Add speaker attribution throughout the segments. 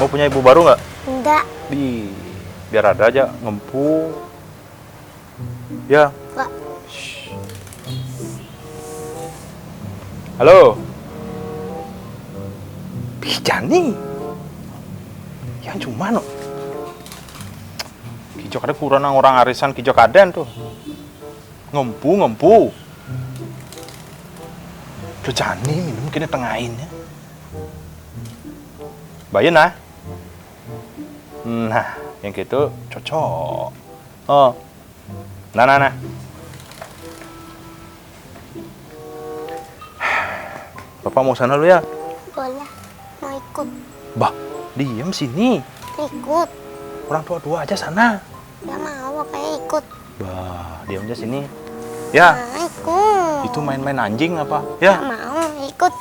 Speaker 1: punya ibu baru nggak?
Speaker 2: Enggak.
Speaker 1: Biar ada aja ngempu. Ya.
Speaker 2: Enggak.
Speaker 1: Shh. Halo. Bijani. Yang cuma no. Kijok ada kurang orang arisan kijok aden tuh. Ngempu. Tuh jani minum kini tengahin ya. Bayin nah. Nah, yang gitu cocok. Oh. Nah. Bapak mau sana dulu ya?
Speaker 2: Boleh. Mau ikut.
Speaker 1: Bah, diem sini.
Speaker 2: Ikut.
Speaker 1: Orang tua aja sana.
Speaker 2: Gak mau, kayak ikut.
Speaker 1: Bah, diam aja sini. Ya.
Speaker 2: Nah, ikut.
Speaker 1: Itu main-main anjing apa? Ya.
Speaker 2: Gak mau, ikut.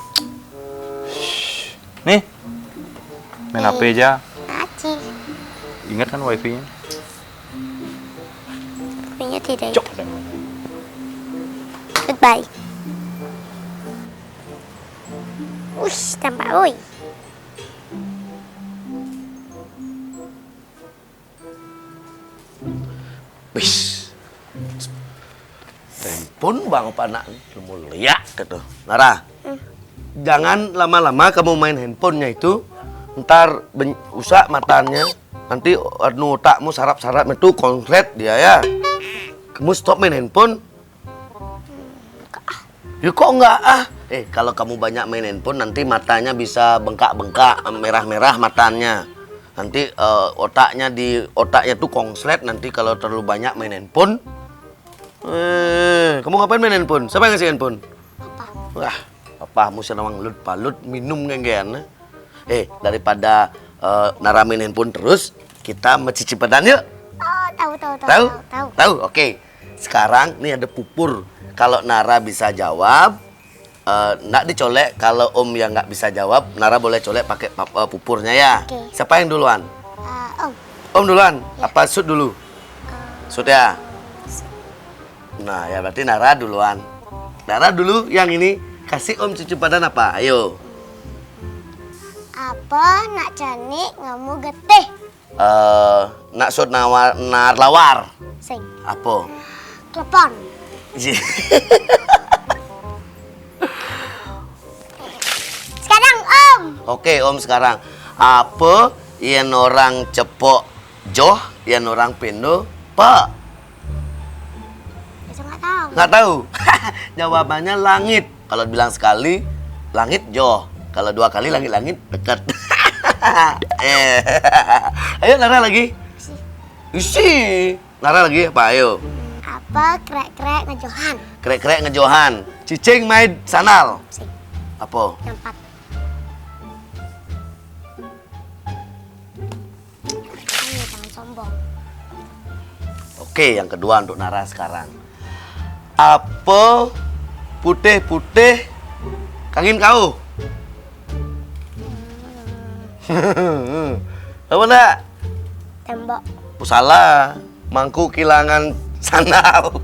Speaker 1: Shh. Nih. Main HP aja.
Speaker 2: Aci.
Speaker 1: Ingat kan wifi-nya?
Speaker 2: Punya tidak
Speaker 1: Cok.
Speaker 2: itu. Goodbye. Ush, tampak oi.
Speaker 3: Wis. Handphone bang panak mulia gitu. Nara. Jangan lama-lama kamu main handphonenya itu. Ntar usak matanya. Nanti otakmu sarap-sarap itu konslet dia ya. Kamu stop main handphone. Ya kok enggak ah? Kalau kamu banyak main handphone nanti matanya bisa bengkak-bengkak, merah-merah matanya. Nanti otaknya tuh konslet nanti kalau terlalu banyak main handphone. Kamu ngapain main handphone? Siapa yang ngasih handphone?
Speaker 2: Papa.
Speaker 3: Wah, papamu senang lut minum ngenggean. Daripada Nara main handphone terus, kita mencicipi pedan yuk.
Speaker 2: Oh, tahu.
Speaker 3: Tahu? Oke. Sekarang nih ada pupur. Kalau Nara bisa jawab, nggak dicolek. Kalau Om yang nggak bisa jawab, Nara boleh colek pakai pupurnya ya.
Speaker 2: Oke.
Speaker 3: Siapa yang duluan?
Speaker 2: Om.
Speaker 3: Om duluan. Apa Sud dulu? Sud ya. Nah ya berarti Nara duluan. Nara dulu yang ini kasih Om cuci badan apa? Ayo.
Speaker 2: Apa nak canik ngamu getih?
Speaker 3: Nak Sud nar lawar.
Speaker 2: Sing.
Speaker 3: Apa?
Speaker 2: Klepon. Sekarang Om.
Speaker 3: Oke Om sekarang. Apa yang orang cepok joh, yang orang pendo pak?
Speaker 2: Saya nggak tahu.
Speaker 3: Nggak tahu. Jawabannya langit. Kalau bilang sekali, langit joh. Kalau dua kali langit dekat. Ayo Nara lagi. Isi. Nara lagi apa? Ayo.
Speaker 2: Apa krek-krek ngejohan?
Speaker 3: Krek-krek ngejohan. Cicing main sandal.
Speaker 2: Sing.
Speaker 3: Apa?
Speaker 2: Yang 4. Ayo jangan sombong.
Speaker 3: Oke, yang kedua untuk Nara sekarang. Apa putih-putih kangin kau? Apa enggak?
Speaker 2: Tembok.
Speaker 3: Salah, mangku kilangan sandal.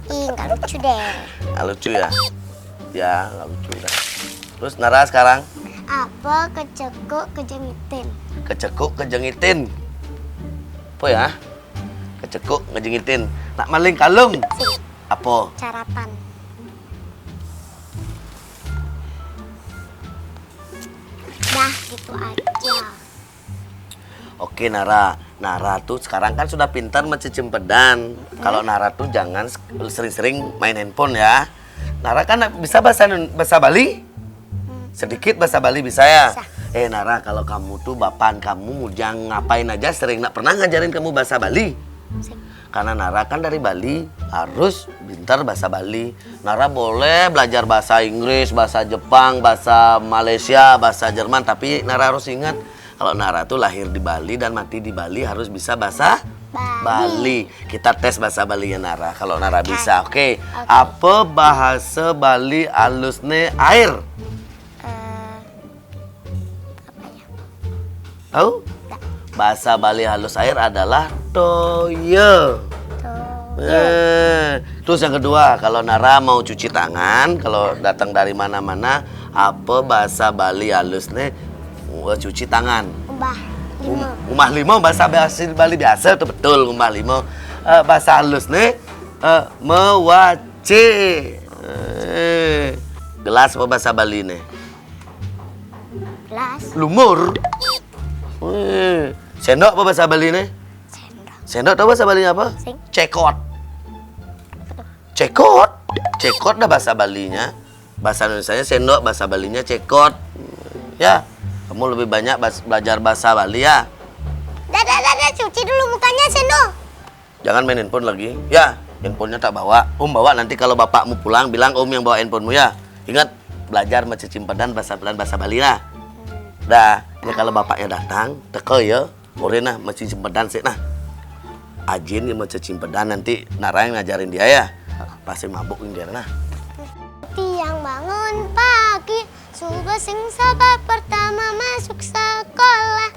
Speaker 2: Ih, nggak lucu deh.
Speaker 3: Nggak lucu ya? Ya, nggak lucu dah. Terus Nara sekarang
Speaker 2: Apa kecekuk kejengitin?
Speaker 3: kecekuk kejengitin. Apa ya? Kecekuk ngejengitin. Nak maling kalung.
Speaker 2: Sing.
Speaker 3: Apa?
Speaker 2: Caratan. Dah gitu aja.
Speaker 3: Oke Nara, Nara tuh sekarang kan sudah pintar mencicim pedan. Kalau Nara tuh jangan sering-sering main handphone ya. Nara kan bisa bahasa Bali? Sedikit bahasa Bali bisa ya?
Speaker 2: Bisa.
Speaker 3: Nara, kalau kamu tuh bapan kamu jangan ngapain aja sering nak pernah ngajarin kamu bahasa Bali.
Speaker 2: Sing.
Speaker 3: Karena Nara kan dari Bali harus pintar bahasa Bali. Nara boleh belajar bahasa Inggris, bahasa Jepang, bahasa Malaysia, bahasa Jerman, tapi Nara harus ingat kalau Nara tuh lahir di Bali dan mati di Bali harus bisa bahasa Bali. Kita tes bahasa Bali ya Nara. Kalau Nara bisa, oke. Apa bahasa Bali alusne air?
Speaker 2: Apa ya?
Speaker 3: Tahu? Bahasa Bali halus air adalah toye. Terus yang kedua, kalau Nara mau cuci tangan, kalau datang dari mana-mana, apa bahasa Bali halusnya cuci tangan.
Speaker 2: Umbah 5.
Speaker 3: Ngumah limo bahasa Bali biasa tuh betul ngumah limo. Bahasa halus nih mewace. Gelas apa bahasa Bali nih?
Speaker 2: Gelas.
Speaker 3: Lumur. Sendok apa bahasa Bali nih?
Speaker 2: Sendok.
Speaker 3: Sendok tahu bahasa Balinya apa?
Speaker 2: Sing.
Speaker 3: Cekot. Cekot. Cekot dah bahasa Balinya. Bahasa Indonesianya sendok, bahasa Balinya cekot. Ya, kamu lebih banyak belajar bahasa Bali ya.
Speaker 2: Dah, cuci dulu mukanya Sendok.
Speaker 3: Jangan main handphone lagi. Ya, handphonenya tak bawa. Om bawa nanti kalau bapakmu pulang bilang Om yang bawa handphonemu ya. Ingat belajar mencicimpedan bahasa Bali ya. Dah, ya kalau bapaknya datang, teko ya. Morena mencicimpedan sih nah. Ajin yang mencicimpedan nanti Nara yang ngajarin dia ya. Pasti mabuk dia nah.
Speaker 2: Tiang bangun pagi, subuh sing sabar pertama masuk sekolah.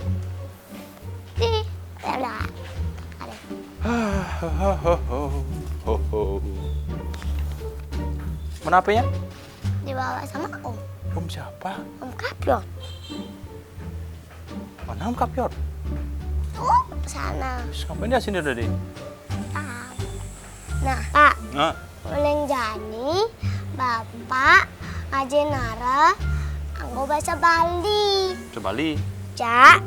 Speaker 2: Udah.
Speaker 1: Mana HP-nya?
Speaker 2: Dibawa sama Om.
Speaker 1: Om siapa?
Speaker 2: Om Kapiot.
Speaker 1: Mana Om Kapiot?
Speaker 2: Tuh, sana.
Speaker 1: Terus ngapain dia sini udah deh?
Speaker 2: Nah, Pak,
Speaker 1: Nah,
Speaker 2: Uleng Jani, Bapak, Aje Nara, anggo bahasa Bali.
Speaker 1: coba Bali.
Speaker 2: Cak,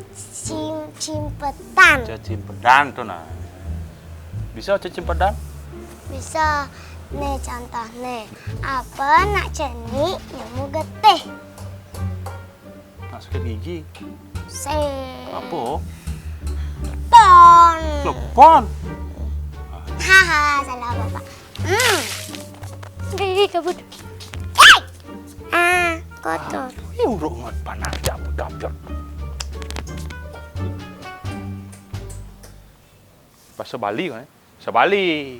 Speaker 2: cimpetan.
Speaker 1: Cicimpedan tuh nah. Bisa cicimpedan?
Speaker 2: Bisa. Nih contoh nih. Apa nak ceni nemu getih.
Speaker 1: Nak sakit gigi.
Speaker 2: Se.
Speaker 1: Apa?
Speaker 2: Pon.
Speaker 1: Lepon.
Speaker 2: Haha, salah Bapak. Kabut. Kotor.
Speaker 1: Ini urut ngot panas dapet. Bahasa Bali kan? Bahasa Bali.